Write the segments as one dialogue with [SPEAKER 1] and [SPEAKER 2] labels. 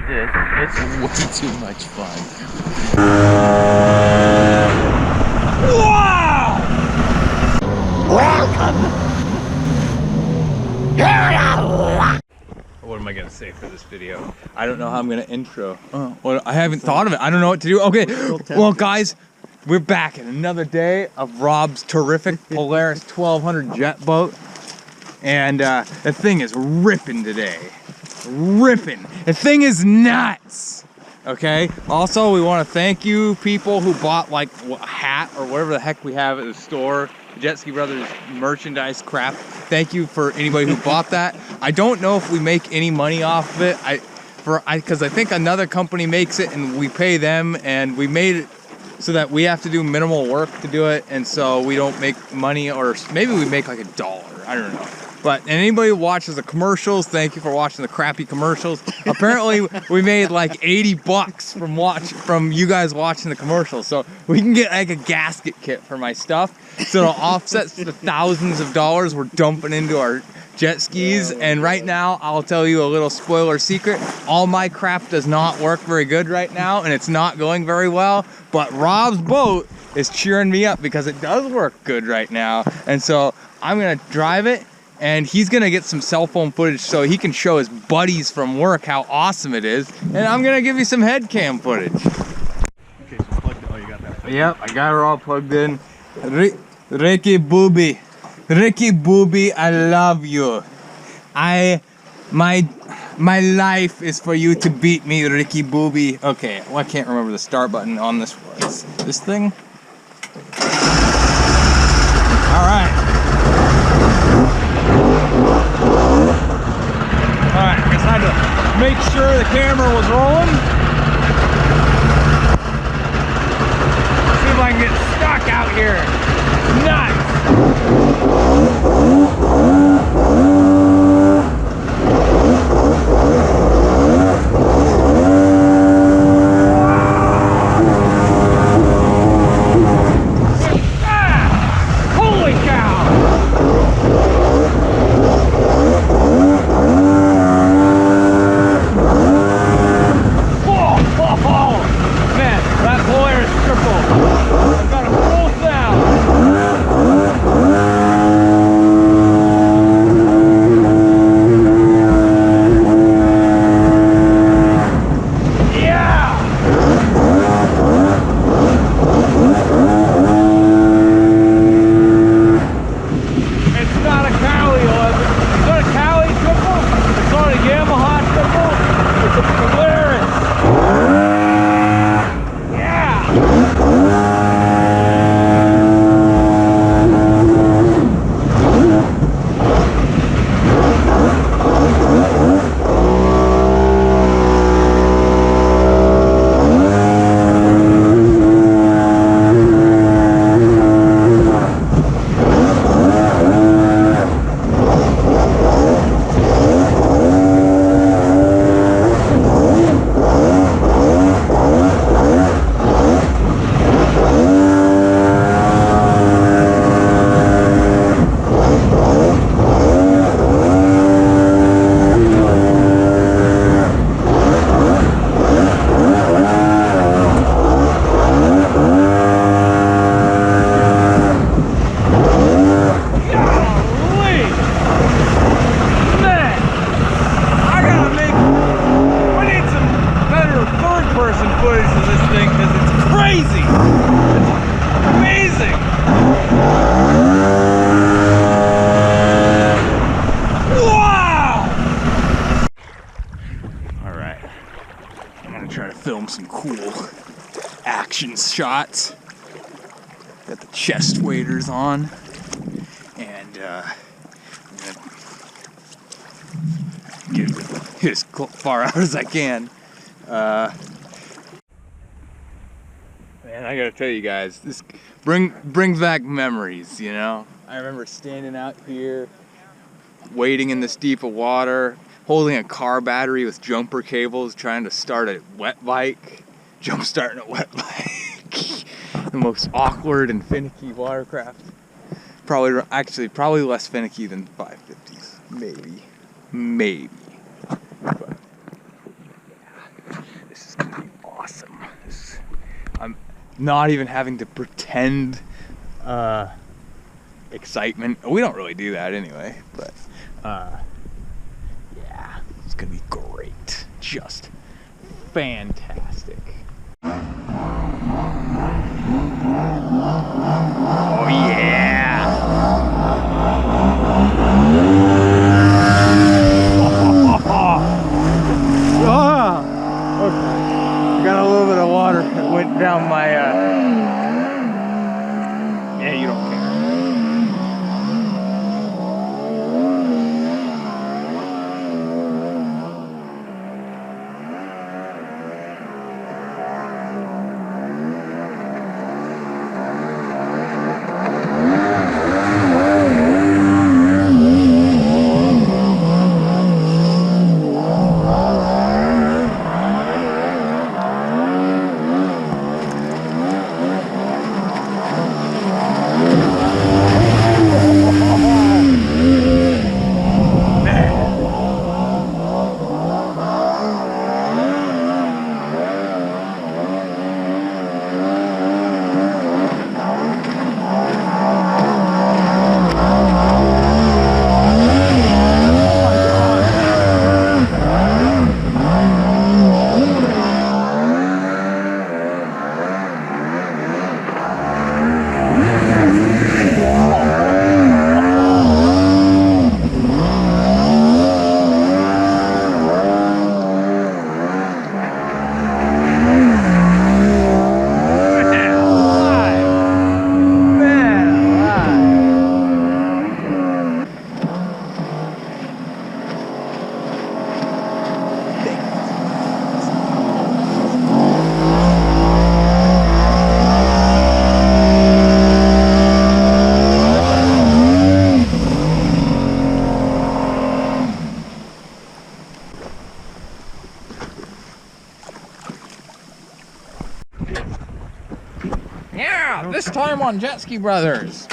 [SPEAKER 1] this. It's way too much fun.
[SPEAKER 2] Wow! Welcome! What am I gonna say for this video? I don't know how I'm gonna intro. Well, I haven't thought of it. I don't know what to do. Okay, well guys, we're back in another day of Rob's terrific Polaris 1200 jet boat. And the thing is ripping today. Ripping. The thing is nuts. Okay. Also, we want to thank you people who bought like a hat or whatever the heck we have at the store. Jetski Brothers merchandise crap. Thank you for anybody who bought that. I don't know if we make any money off of it. Because I think another company makes it and we pay them, and we made it so that we have to do minimal work to do it, and so we don't make money, or maybe we make like $1. I don't know. But anybody who watches the commercials, thank you for watching the crappy commercials. Apparently, we made like 80 bucks from you guys watching the commercials. So we can get like a gasket kit for my stuff. So it'll offset the thousands of dollars we're dumping into our jet skis. And right now, I'll tell you a little spoiler secret. All my crap does not work very good right now, and it's not going very well. But Rob's boat is cheering me up because it does work good right now. And so I'm gonna drive it, and he's gonna get some cell phone footage so he can show his buddies from work how awesome it is. And I'm gonna give you some head cam footage.
[SPEAKER 1] Okay, so plugged in. Oh, you got that.
[SPEAKER 2] Yep, I got her all plugged in. Ricky Booby, I love you. My life is for you to beat me, Ricky Booby. Okay, well, I can't remember the start button on this thing. All right. Alright, I guess I had to make sure the camera was rolling. See if I can get stuck out here. Nuts! Holy cow! Man, that Polaris triple. I've got a full sound. Yeah! It's not a Cali 11. It's not a Cali triple. It's not a Yamaha triple. It's a Polaris. Some cool action shots. Got the chest waders on, and I'm gonna get as far out as I can. Man, I gotta tell you guys, this brings back memories. You know, I remember standing out here, wading in this deep of water, holding a car battery with jumper cables, trying to start a wet bike, jump starting a wet bike. The most awkward and finicky watercraft. Probably less finicky than 550s, maybe. But, not even having to pretend excitement. We don't really do that anyway, but yeah, it's gonna be great. Just fantastic. Oh yeah! Okay. Got a little bit of water that went down my yeah, you don't care. Yeah, this time on Jetski Brothers.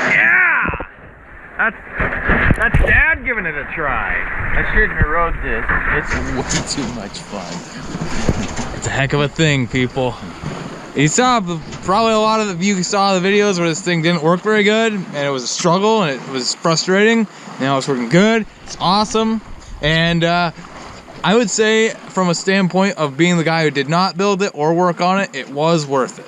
[SPEAKER 2] Yeah! That's Dad giving it a try. I shouldn't have rode this.
[SPEAKER 1] It's way too much fun.
[SPEAKER 2] It's a heck of a thing, people. You saw, probably a lot of you saw the videos where this thing didn't work very good, and it was a struggle, and it was frustrating. Now it's working good. It's awesome. And I would say, from a standpoint of being the guy who did not build it or work on it, it was worth it.